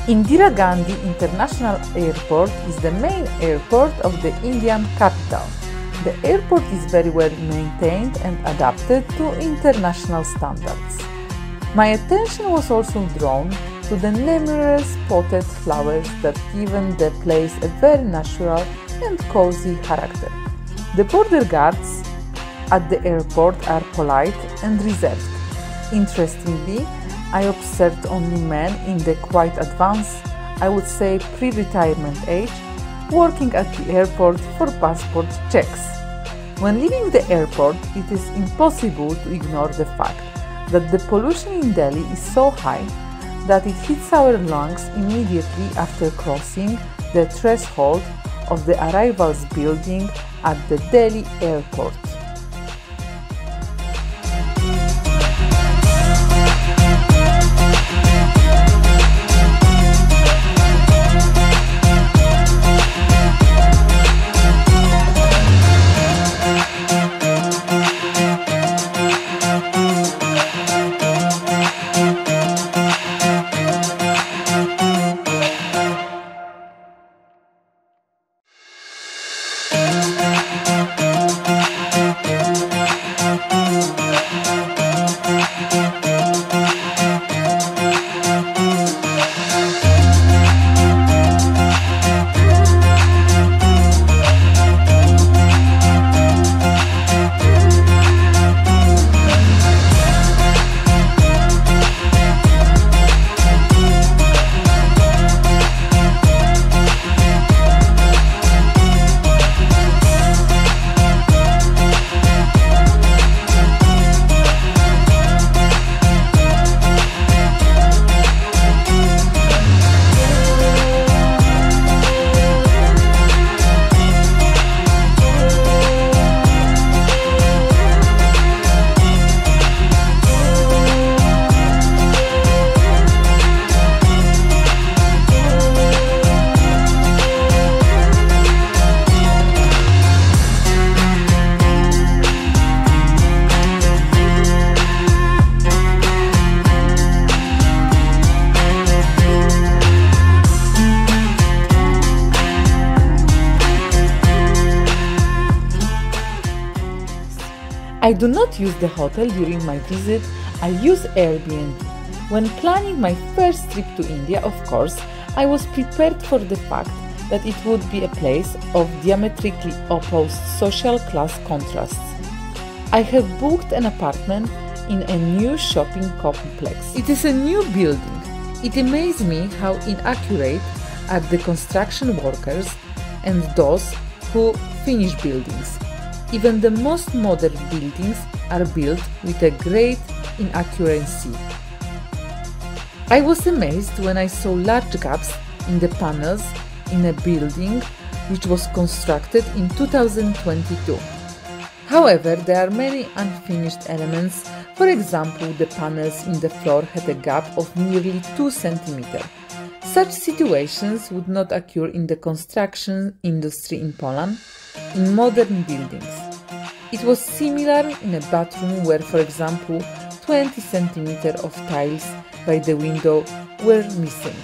Indira Gandhi International Airport is the main airport of the Indian capital. The airport is very well maintained and adapted to international standards. My attention was also drawn to the numerous potted flowers that give the place a very natural and cozy character. The border guards at the airport are polite and reserved. Interestingly, I observed only men in the quite advanced, I would say pre-retirement age, working at the airport for passport checks. When leaving the airport, it is impossible to ignore the fact that the pollution in Delhi is so high that it hits our lungs immediately after crossing the threshold of the arrivals building at the Delhi airport. I do not use the hotel during my visit, I use Airbnb. When planning my first trip to India, of course, I was prepared for the fact that it would be a place of diametrically opposed social class contrasts. I have booked an apartment in a new shopping complex. It is a new building. It amazed me how inaccurate are the construction workers and those who finish buildings. Even the most modern buildings are built with a great inaccuracy. I was amazed when I saw large gaps in the panels in a building which was constructed in 2022. However, there are many unfinished elements. For example, the panels in the floor had a gap of nearly 2 cm. Such situations would not occur in the construction industry in Poland, in modern buildings. It was similar in a bathroom where, for example, 20 cm of tiles by the window were missing.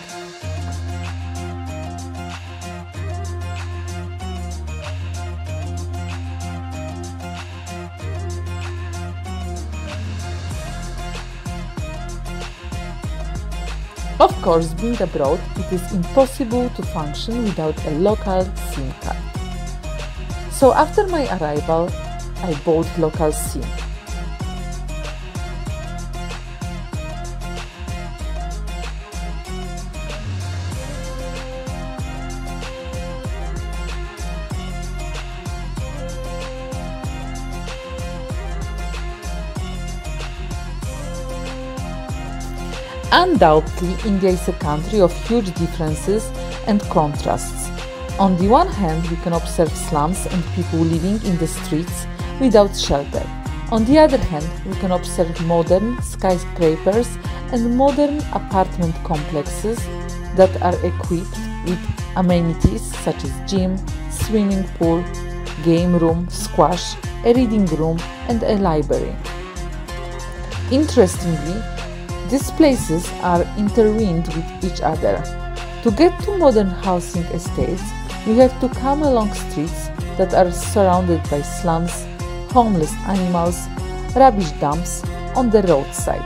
Of course, being abroad, it is impossible to function without a local SIM card. So after my arrival, I bought local SIM. Undoubtedly, India is a country of huge differences and contrasts. On the one hand, we can observe slums and people living in the streets without shelter. On the other hand, we can observe modern skyscrapers and modern apartment complexes that are equipped with amenities such as gym, swimming pool, game room, squash, a reading room, and a library. Interestingly, these places are intertwined with each other. To get to modern housing estates, you have to come along streets that are surrounded by slums, homeless animals, rubbish dumps on the roadside.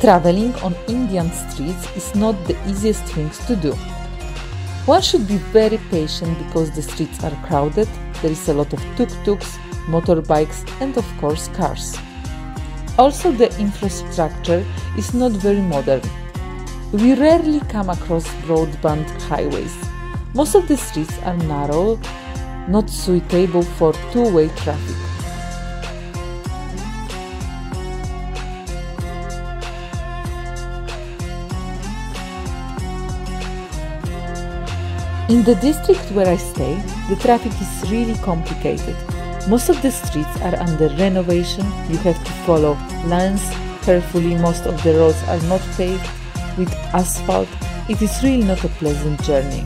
Traveling on Indian streets is not the easiest thing to do. One should be very patient because the streets are crowded, there is a lot of tuk-tuks, motorbikes and of course cars. Also, the infrastructure is not very modern. We rarely come across broadband highways. Most of the streets are narrow, not suitable for two-way traffic. In the district where I stay, the traffic is really complicated. Most of the streets are under renovation, you have to follow lanes carefully, most of the roads are not paved with asphalt. It is really not a pleasant journey.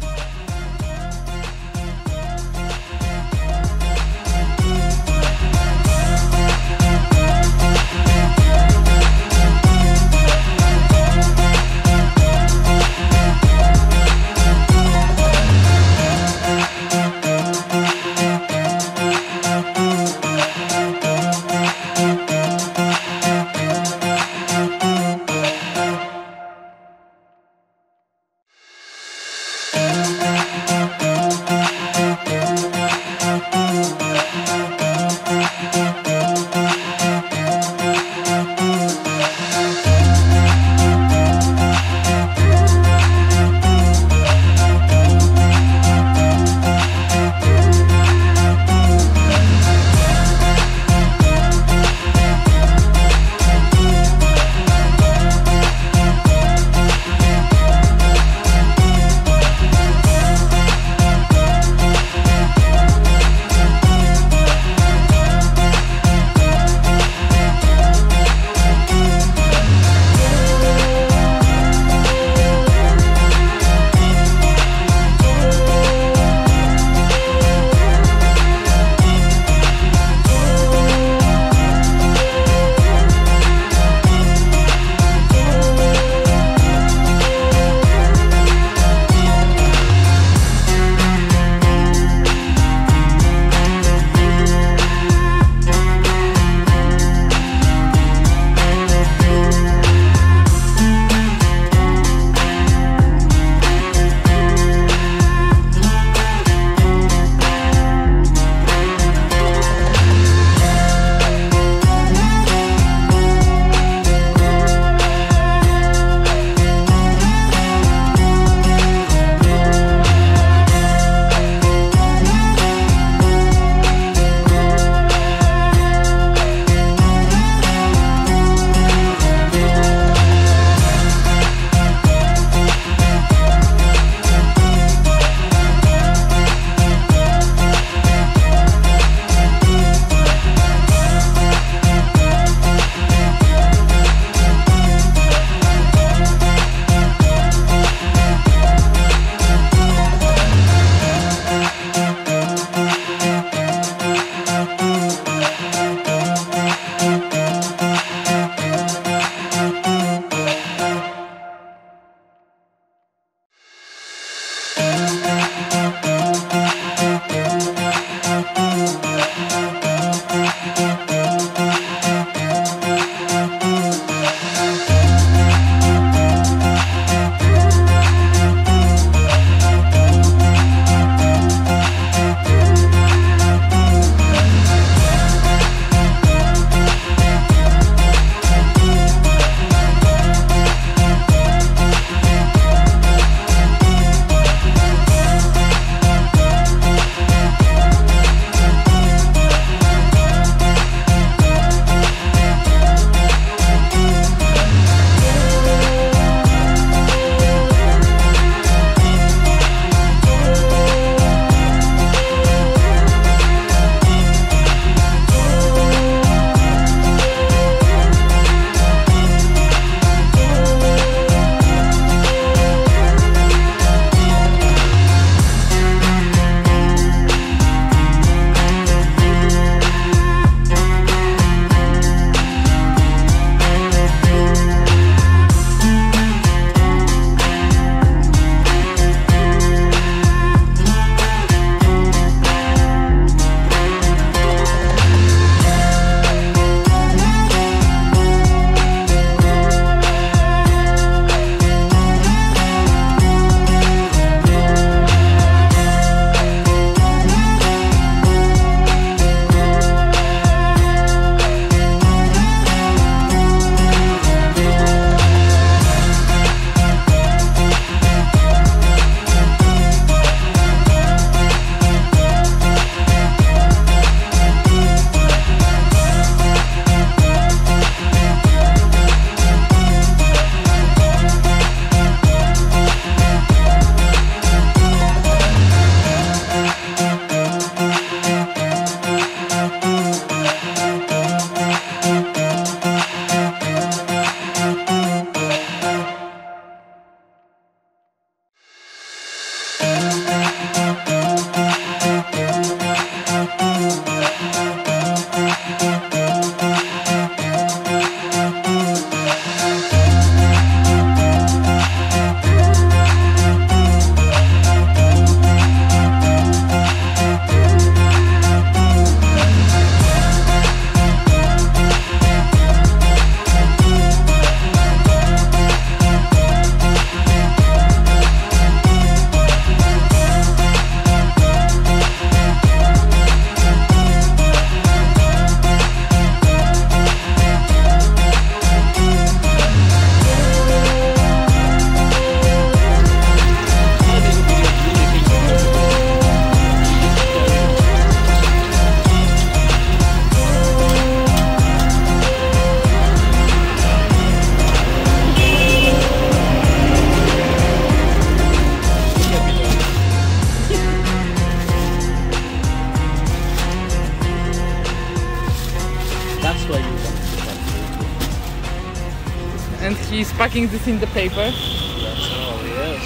And he's packing this in the paper. That's all, yes.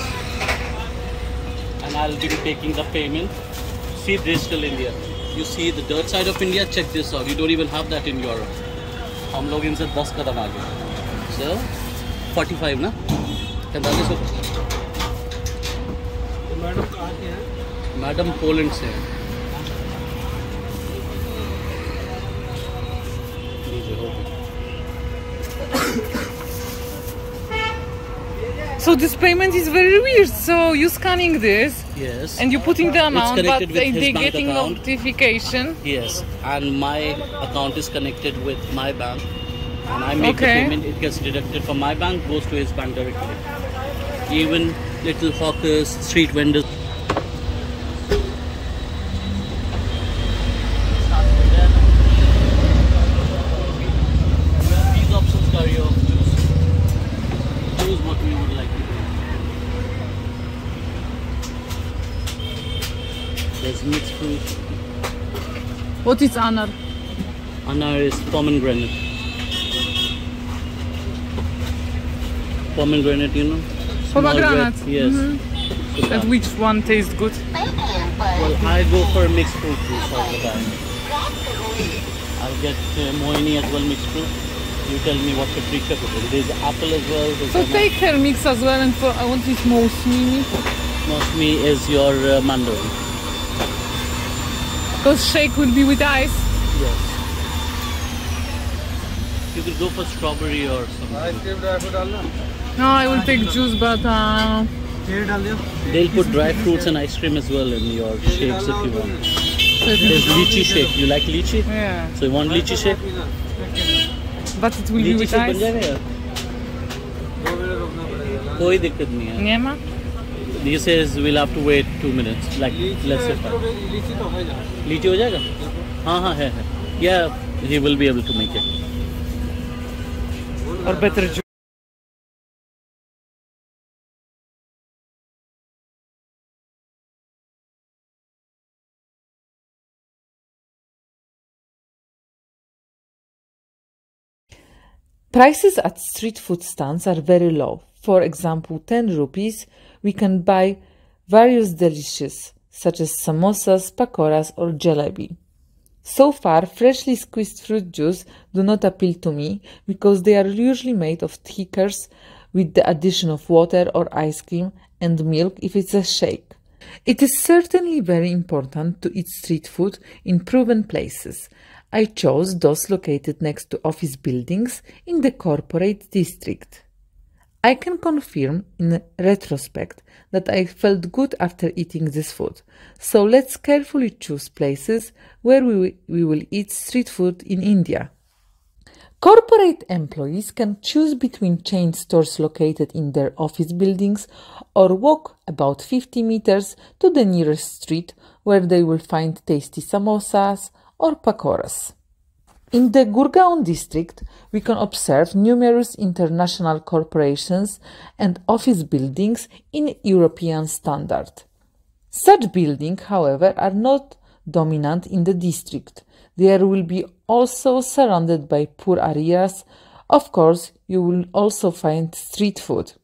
And I'll be taking the payment. See digital India. You see the dirt side of India, check this out. You don't even have that in Europe. हम लोग इनसे 10 कदम आगे. So 45 ना? 45 हो. तो madam कहाँ के हैं? मैडम पोलैंड से. So this payment is very weird. So you scanning this, yes, and you putting the amount, but they getting account. Notification. Yes, and my account is connected with my bank, and I make the payment. It gets deducted from my bank, goes to his bank directly. Even little hawkers, street vendors. These options carry off. Choose what we would like to do. There's mixed fruit. What is anar? Anar is pomegranate. Pomegranate, you know? Pomegranate. Yes. So and which one tastes good? Well, I go for mixed fruit juice all the time. I'll get moini as well, mixed fruit. You tell me what to prefer. There's apple as well. So take her mix as well, and for I want this mosmi. Mosmi is your mandarin. Because shake will be with ice. Yes. You could go for strawberry or something. No, I will take juice, but they'll put dry fruits and ice cream as well in your shakes if you want. There's lychee shake. You like lychee? Yeah. So you want lychee shake? But it will be with ice. कोई दिक्कत नहीं है. Nema? He says we'll have to wait 2 minutes. Like let's say 5. लीची हो जाएगा? हाँ हाँ है. Yeah, he will be able to make it. Or better juice. Prices at street food stands are very low. For example, 10 rupees, we can buy various delicious, such as samosas, pakoras or jalebi. So far, freshly squeezed fruit juice do not appeal to me because they are usually made of thickers with the addition of water or ice cream and milk if it's a shake. It is certainly very important to eat street food in proven places. I chose those located next to office buildings in the corporate district. I can confirm in retrospect that I felt good after eating this food. So let's carefully choose places where we will eat street food in India. Corporate employees can choose between chain stores located in their office buildings or walk about 50 meters to the nearest street where they will find tasty samosas or pakoras. In the Gurgaon district, we can observe numerous international corporations and office buildings in European standard. Such buildings, however, are not dominant in the district. They will be also surrounded by poor areas. Of course, you will also find street food.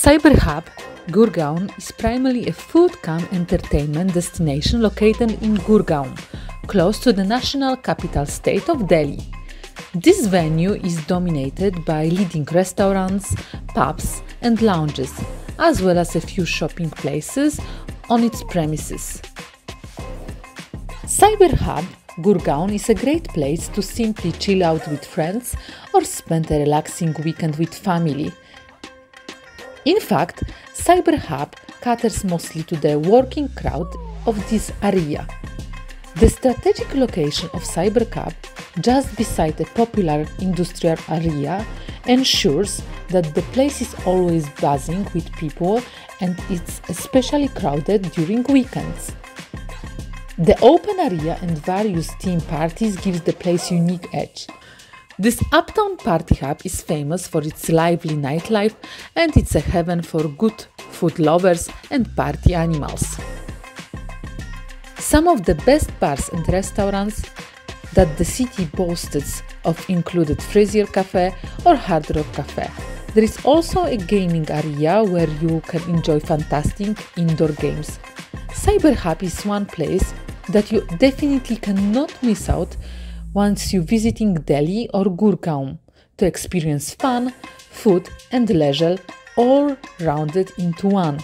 Cyber Hub Gurgaon is primarily a food-cum-entertainment destination located in Gurgaon, close to the national capital state of Delhi. This venue is dominated by leading restaurants, pubs and lounges, as well as a few shopping places on its premises. Cyber Hub Gurgaon is a great place to simply chill out with friends or spend a relaxing weekend with family. In fact, Cyber Hub caters mostly to the working crowd of this area. The strategic location of Cyber Hub, just beside a popular industrial area, ensures that the place is always buzzing with people and it's especially crowded during weekends. The open area and various theme parties gives the place unique edge. This uptown party hub is famous for its lively nightlife and it's a heaven for good food lovers and party animals. Some of the best bars and restaurants that the city boasts of included Frazier Cafe or Hard Rock Cafe. There is also a gaming area where you can enjoy fantastic indoor games. Cyber Hub is one place that you definitely cannot miss out once you're visiting Delhi or Gurgaon to experience fun, food and leisure all rounded into one.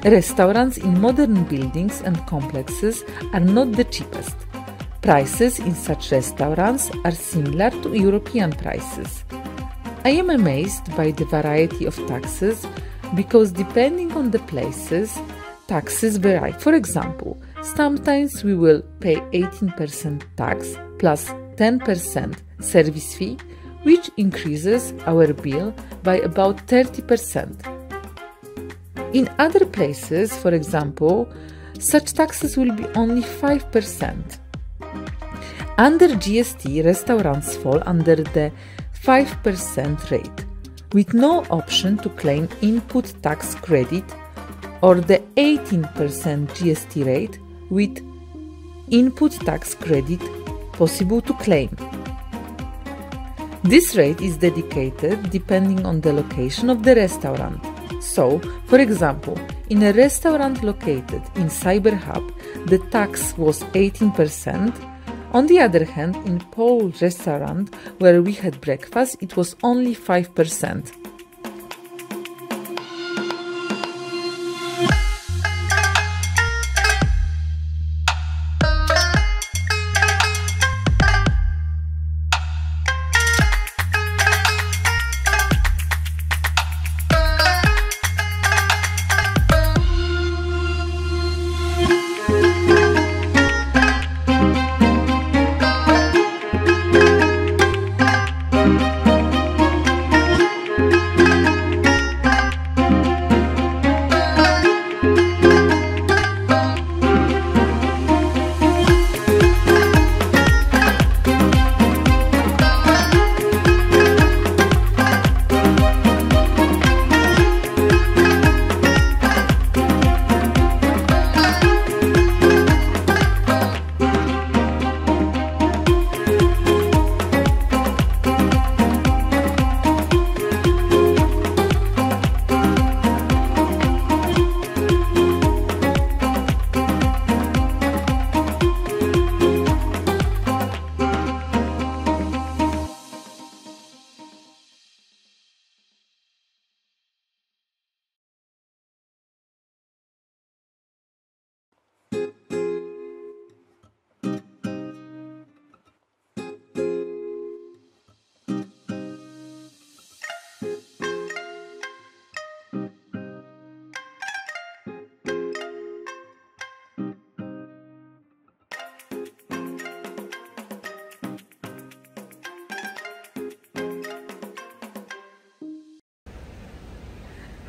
Restaurants in modern buildings and complexes are not the cheapest. Prices in such restaurants are similar to European prices. I am amazed by the variety of taxes because depending on the places, taxes vary. For example, Sometimes we will pay 18% tax plus 10% service fee, which increases our bill by about 30%. In other places, for example, such taxes will be only 5%. Under GST, restaurants fall under the 5% rate, with no option to claim input tax credit, or the 18% GST rate with input tax credit possible to claim. This rate is dedicated depending on the location of the restaurant. So, for example, in a restaurant located in Cyber Hub, the tax was 18%. On the other hand, in Pole restaurant where we had breakfast, it was only 5%.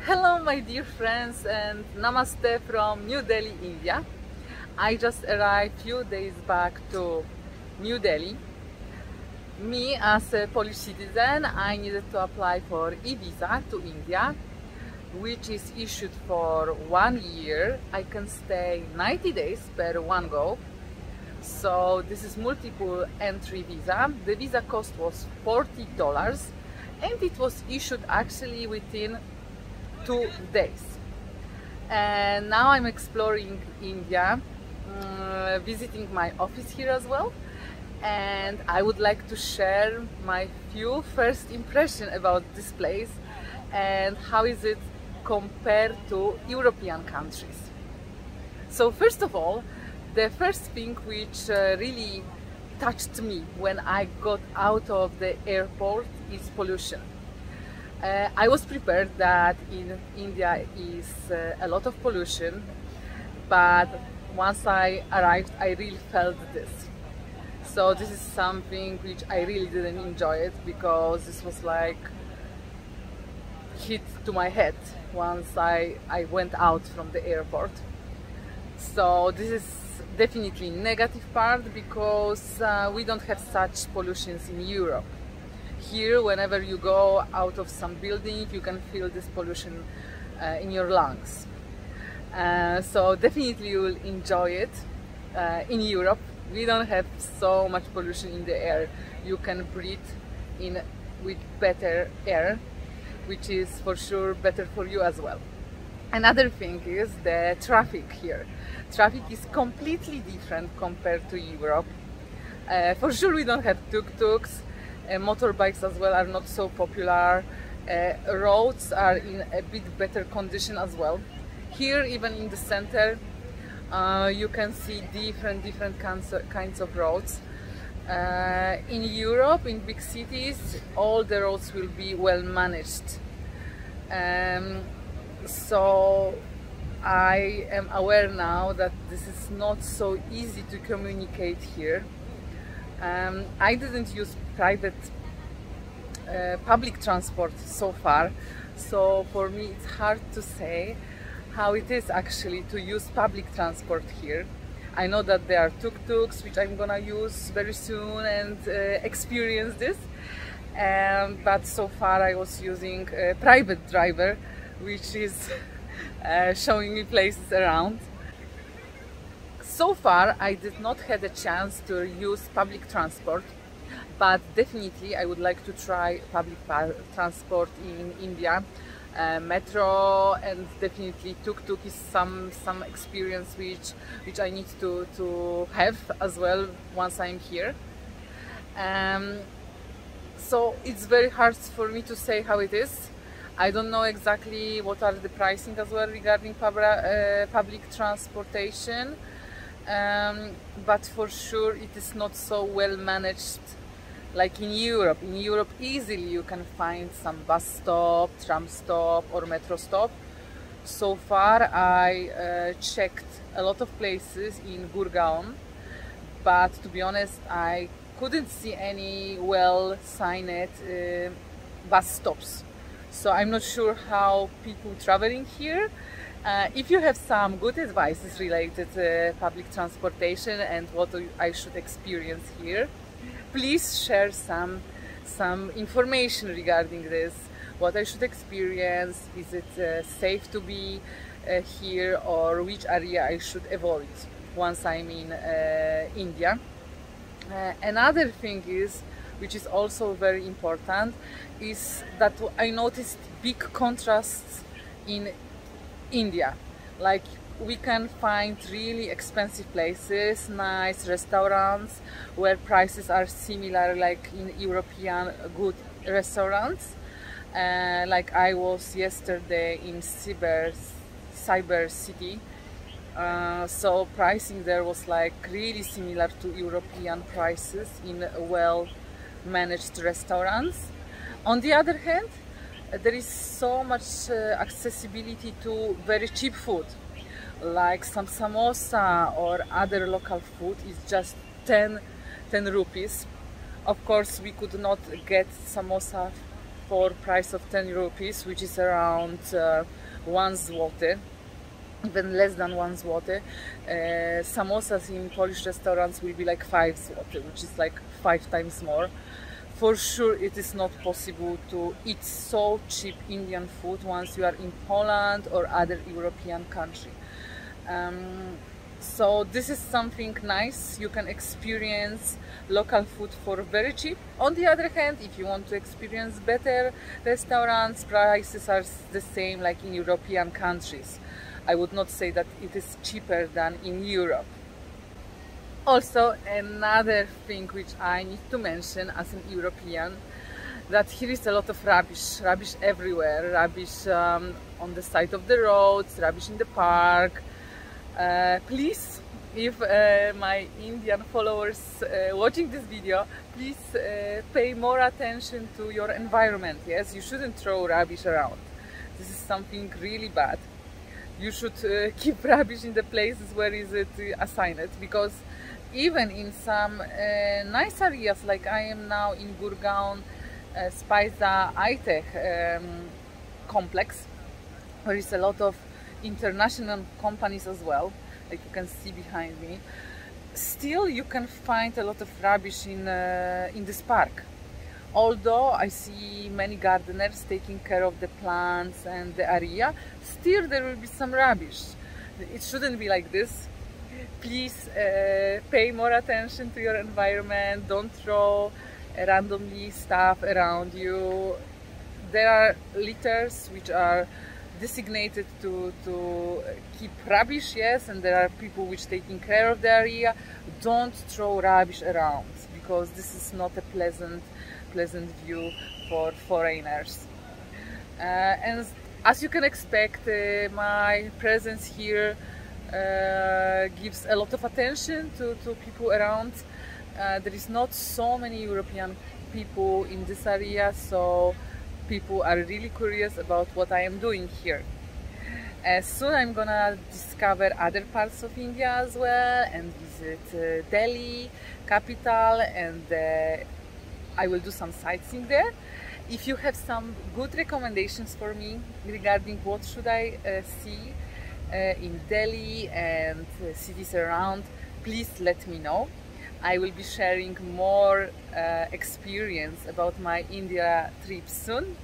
Hello my dear friends and namaste from New Delhi, India. I just arrived few days back to New Delhi. Me as a Polish citizen, I needed to apply for e-visa to India, which is issued for 1 year. I can stay 90 days per one go. So this is multiple entry visa. The visa cost was $40 and it was issued actually within 2 days. And now I'm exploring India, visiting my office here as well, and I would like to share my few first impression about this place and how is it compared to European countries. So first of all, the first thing which really touched me when I got out of the airport is pollution. I was prepared that in India is a lot of pollution, but once I arrived, I really felt this. So this is something which I really didn't enjoy it, because this was like hit to my head once I went out from the airport. So this is definitely negative part, because we don't have such pollutions in Europe. Here, whenever you go out of some building, you can feel this pollution in your lungs. So definitely you will enjoy it. In Europe, we don't have so much pollution in the air. You can breathe in with better air, which is for sure better for you as well. Another thing is the traffic here. Traffic is completely different compared to Europe. For sure we don't have tuk-tuks. Motorbikes as well are not so popular. Roads are in a bit better condition as well. Here, even in the center, you can see different kinds of roads. In Europe, in big cities, all the roads will be well managed. So I am aware now that this is not so easy to communicate here. I didn't use private public transport so far, so for me it's hard to say how it is actually to use public transport here. I know that there are tuk-tuks which I'm gonna use very soon and experience this, but so far I was using a private driver which is showing me places around. So far I did not have a chance to use public transport, but definitely I would like to try public transport in India. Metro and definitely tuk-tuk is some experience which I need to have as well once I'm here. So it's very hard for me to say how it is. I don't know exactly what are the pricing as well regarding public transportation, but for sure it is not so well managed like in Europe. In Europe easily you can find some bus stop, tram stop or metro stop. So far I checked a lot of places in Gurgaon, but to be honest I couldn't see any well signed bus stops. So I'm not sure how people traveling here. If you have some good advices related to public transportation and what I should experience here, please share some information regarding this. What I should experience, is it safe to be here, or which area I should avoid once I'm in India. Another thing is, which is also very important, is that I noticed big contrasts in India. Like we can find really expensive places, nice restaurants where prices are similar like in European good restaurants. Like I was yesterday in Cyber City. So pricing there was like really similar to European prices in well managed restaurants. On the other hand, there is so much accessibility to very cheap food, like some samosa or other local food is just 10 rupees. Of course we could not get samosa for price of 10 rupees, which is around 1 zloty, even less than 1 zloty. Samosas in Polish restaurants will be like 5 zloty, which is like 5 times more. For sure it is not possible to eat so cheap Indian food once you are in Poland or other European country. So this is something nice. You can experience local food for very cheap. On the other hand, if you want to experience better restaurants, prices are the same like in European countries. I would not say that it is cheaper than in Europe. Also, another thing which I need to mention as an European, that here is a lot of rubbish everywhere, rubbish on the side of the roads, rubbish in the park. Please, if my Indian followers watching this video, please pay more attention to your environment. Yes, you shouldn't throw rubbish around. This is something really bad. You should keep rubbish in the places where is it assigned, because even in some nice areas, like I am now in Gurgaon, Spiza iTech complex, where is a lot of international companies as well, like you can see behind me. Still you can find a lot of rubbish in this park. Although I see many gardeners taking care of the plants and the area, still there will be some rubbish. It shouldn't be like this. Please pay more attention to your environment. Don't throw randomly stuff around you. There are litters which are designated to keep rubbish, yes, and there are people which taking care of the area. Don't throw rubbish around, because this is not a pleasant view for foreigners. And as you can expect, my presence here gives a lot of attention to people around. There is not so many European people in this area, so people are really curious about what I am doing here. Soon I'm gonna discover other parts of India as well and visit Delhi, capital, and I will do some sightseeing there. If you have some good recommendations for me regarding what should I see in Delhi and cities around, please let me know. I will be sharing more experience about my India trip soon.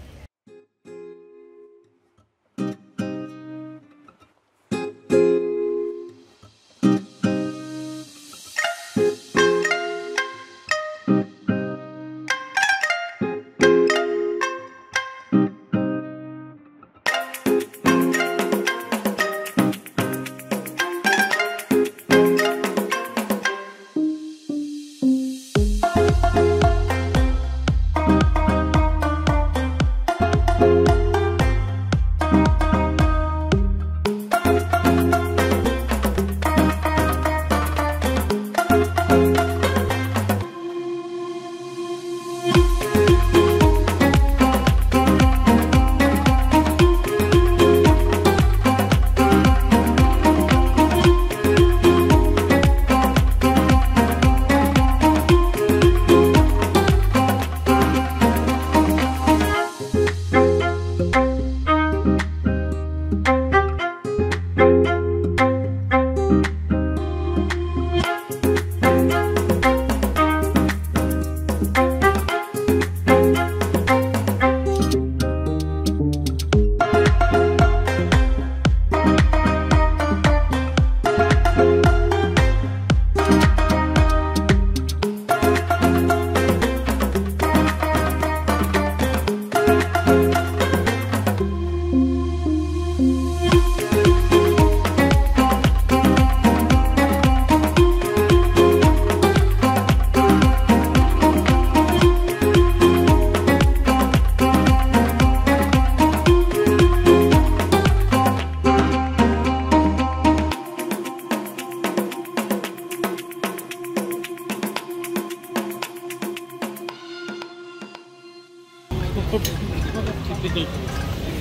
Typical.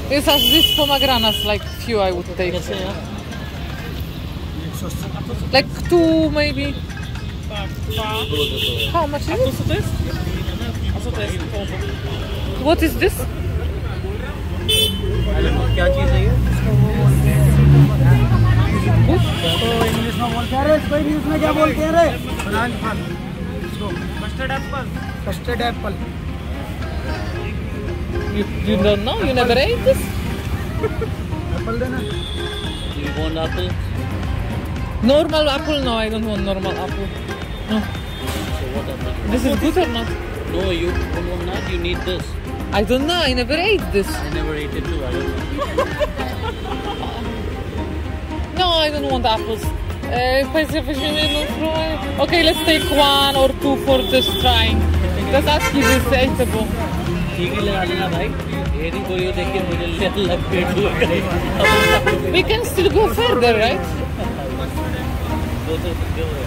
Yes, as this pomegranates, like few I would take. Like 2 maybe. How much is it? What is this? क्या चीज़ है ये? तो English में बोलते हैं रे, कोई भी उसमें क्या बोलते हैं रे? बनाना फल, custard Apple, custard Apple. You don't know? You never ate this? Apple देना. You want apple? Normal apple? No, I don't want normal apple. No. So what apple? This is good or not? No, you don't want that. You need this. I don't know. I never ate this. I never ate it too. I don't know. No, I don't want apples. Okay, let's take 1 or 2 for just trying. Let's ask if it's eatable. ठीक है लगा लेना भाई. ये नहीं कोई देख के मुझे लग पेट हुआ. We can still go further, right? दो तो क्यों है?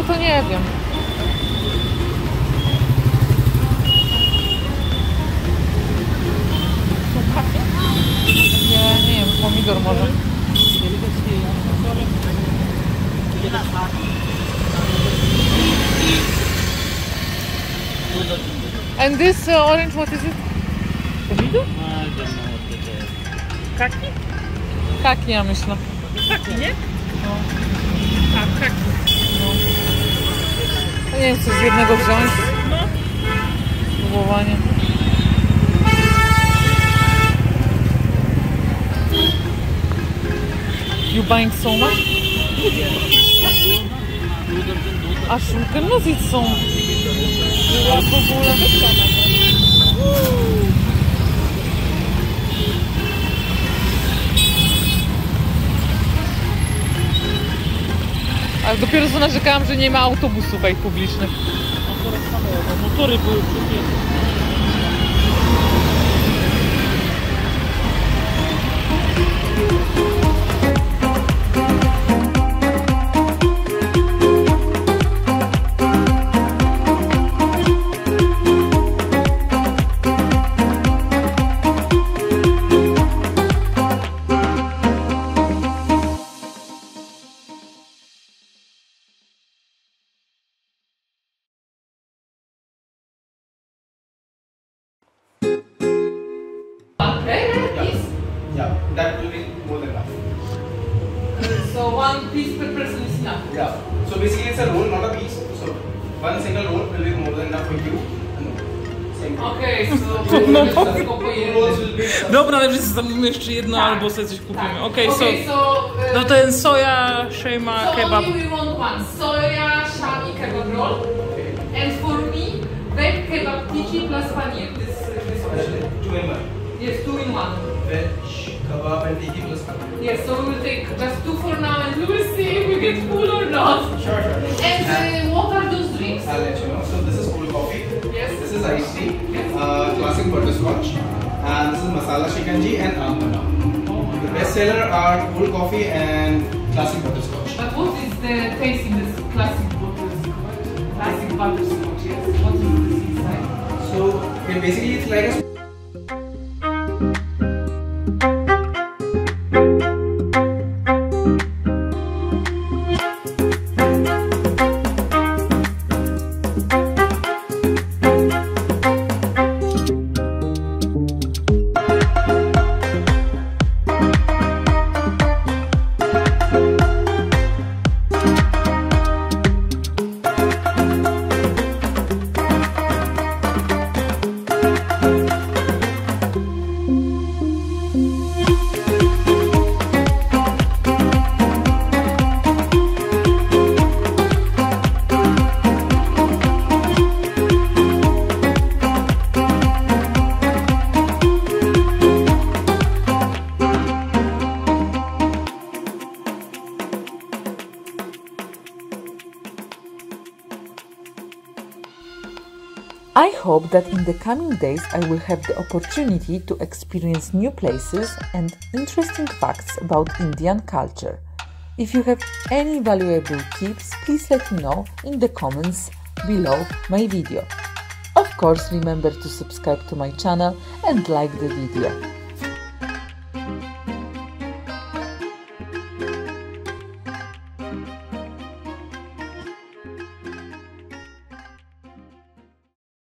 to nie wiem. Nie wiem, pomidor może. And this orange, what is it? Pomidor? I don't know what it is. Kaki? Kaki, ja myślę. Kaki, nie? No. A, kaki. No. Ja nie wiem, co z jednego wziąć. No. Spróbowanie. You buying so much? A szulkę nosić są. W ogóle. Ale dopiero co narzekałam, że nie ma autobusów publicznych. Motory były przypięte. Yeah, that will be more than enough. So one piece per person is enough. Yeah. So basically it's a roll, not a piece. So one single roll will be more than enough for you. Same. Okay, so Two rolls will be. Dobra, ale wszyscy zamówimy jeszcze jedno albo sobie coś kupimy. Okej, Okay, so no ten soja, shema, so kebab. only we want one soya shami kebab roll, and for me veg kebab tiki plus paneer. This option. 2 in 1. Yes, 2 in 1. Veg, kebab and tiki plus paneer. Yes, so we will take just 2 for now, and we will see if we get full or not. Sure. And what are those drinks? I'll let you know. So this is cold coffee. Yes. This is iced tea. Classic butterscotch. And this is masala shikanji and almond. The best seller are cold coffee and classic butterscotch. But what is the taste in this classic butterscotch? Classic butterscotch, yes. What is this inside? So basically it's like a I hope that in the coming days I will have the opportunity to experience new places and interesting facts about Indian culture. If you have any valuable tips, please let me know in the comments below my video. Of course, remember to subscribe to my channel and like the video.